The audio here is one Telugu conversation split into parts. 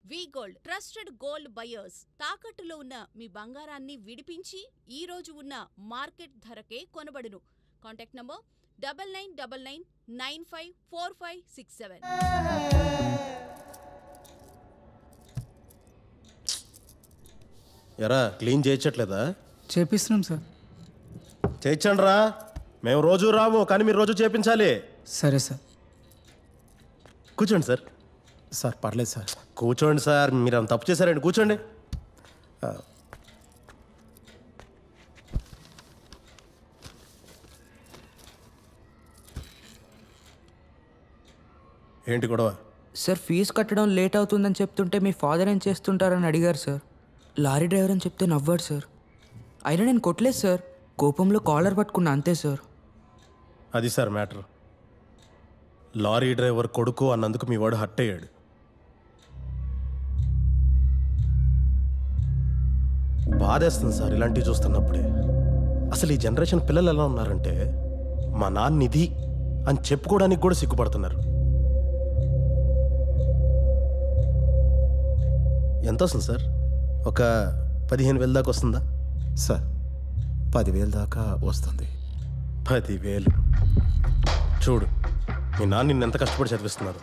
వి గోల్డ్ ట్రస్టెడ్ గోల్డ్ బయర్స్ తాకట్టులో ఉన్న మీ బంగారాన్ని విడిపించి ఈ రోజు ఉన్న మార్కెట్ ధరకే కొనబడును. Contact number 9999954567. ఎరా క్లీన్ చేయించట్లేదా? చేపిస్తున్నాం సార్. చేయించండి రా, మేము రోజు రాము కానీ మీరు రోజు చేయించాలి. సరే సార్. కూర్చోండి సార్. సార్ పర్లేదు సార్. కూర్చోండి సార్, మీరు అంత తప్పు చేశారండి, కూర్చోండి. ఏంటి గొడవ? సార్ ఫీజు కట్టడం లేట్ అవుతుందని చెప్తుంటే మీ ఫాదర్ ఏం చేస్తుంటారని అడిగారు సార్. లారీ డ్రైవర్ అని చెప్తే నవ్వాడు సార్. అయినా నేను కొట్టలేదు సార్, కోపంలో కాలర్ పట్టుకున్నా అంతే సార్. అది సార్ మ్యాటర్. లారీ డ్రైవర్ కొడుకు అన్నందుకు మీ వాడు హర్ట్ అయ్యాడు. బాధేస్తుంది సార్ ఇలాంటివి చూస్తున్నప్పుడే. అసలు ఈ జనరేషన్ పిల్లలు ఎలా ఉన్నారంటే మా నాన్న ఇది అని చెప్పుకోవడానికి కూడా సిగ్గుపడుతున్నారు. ఎంత వస్తుంది సార్? ఒక 15,000 దాకా వస్తుందా సార్? 10,000 దాకా వస్తుంది. 10,000 చూడు, మీ నాన్న నిన్ను ఎంత కష్టపడి చదివిస్తున్నారు.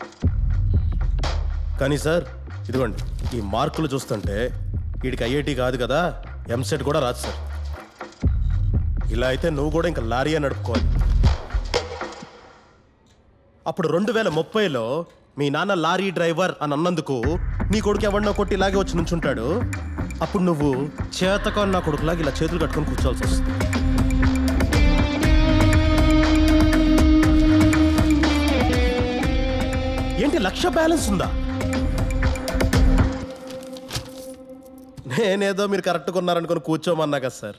కానీ సార్ ఇదిగోండి, ఈ మార్కులు చూస్తుంటే వీడికి ఐఐటి కాదు కదా, ఎంసెట్ కూడా రాదు సార్. ఇలా అయితే నువ్వు కూడా ఇంకా లారీయే నడుపుకోవాలి. అప్పుడు 2030లో మీ నాన్న లారీ డ్రైవర్ అని అన్నందుకు నీ కొడుకు ఎవరినో కొట్టి ఇలాగే వచ్చి నుంచుంటాడు. అప్పుడు నువ్వు చేతకొన్న కొడుకులాగా ఇలా చేతులు కట్టుకొని కూర్చోవాల్సి వస్తుంది. ఏంటి 1,00,000 బ్యాలెన్స్ ఉందా? నేనేదో మీరు కరెక్ట్గా ఉన్నారనుకొని కూర్చోమన్నా కదా సార్.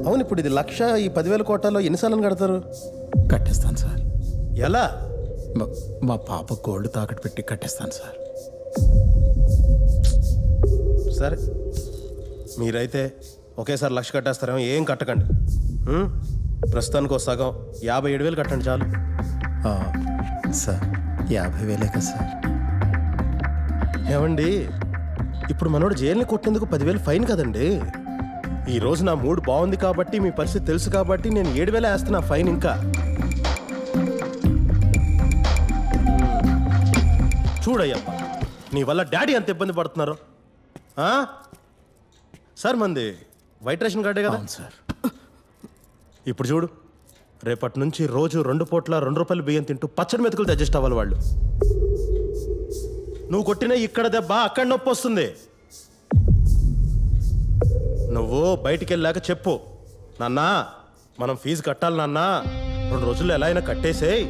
అవును, ఇప్పుడు ఇది 1,00,000 ఈ 10,000 కోటాలో ఎన్నిసార్లు కడతారు? కట్టేస్తాను సార్. ఎలా? మా పాప గోల్డ్ తాకట్టు పెట్టి కట్టేస్తాను సార్. సరే, మీరైతే ఒకేసారి 1,00,000 కట్టేస్తారేమో. ఏం కట్టకండి, ప్రస్తుతానికి సగం 57,000 కట్టండి చాలు. సార్ 50,000 కదా సార్. ఏమండి, ఇప్పుడు మనోడు జైలుని కొట్టేందుకు 10,000 ఫైన్ కదండి. ఈ రోజు నా మూడ్ బాగుంది కాబట్టి, మీ పరిస్థితి తెలుసు కాబట్టి నేను 7,000 వేస్తున్నా ఫైన్. ఇంకా చూడయ్యప్ప, నీ వల్ల డాడీ ఎంత ఇబ్బంది పడుతున్నారు. సార్ మంది వైట్ రేషన్ కార్డే కదా సార్. ఇప్పుడు చూడు, రేపటి నుంచి రోజు 2 పూట్ల 2 రూపాయలు బియ్యం తింటూ పచ్చడి మెతుకులు అడ్జస్ట్ అవ్వాలి వాళ్ళు. నువ్వు కొట్టిన ఇక్కడ దెబ్బ అక్కడ నొప్పి వస్తుంది. నువ్వు బయటికి వెళ్ళాక చెప్పు, నాన్నా మనం ఫీజు కట్టాలి నాన్నా, 2 రోజుల్లో ఎలా అయినా కట్టేసేయ్,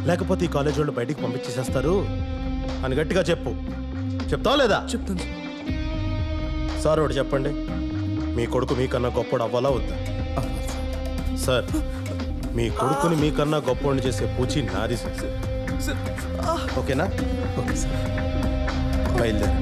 లేకపోతే ఈ కాలేజ్ వాళ్ళు బయటికి పంపించేసేస్తారు అని గట్టిగా చెప్పు. చెప్తావా లేదా? చెప్తాను సార్. ఒకటి చెప్పండి, మీ కొడుకు మీకన్నా గొప్పడు అవ్వాలా వద్దా? సార్, మీ కొడుకుని మీకన్నా గొప్పవాడిని చేసే పూచి నాది సార్. ఓకేనా? Okay sir. బయలుదేరి.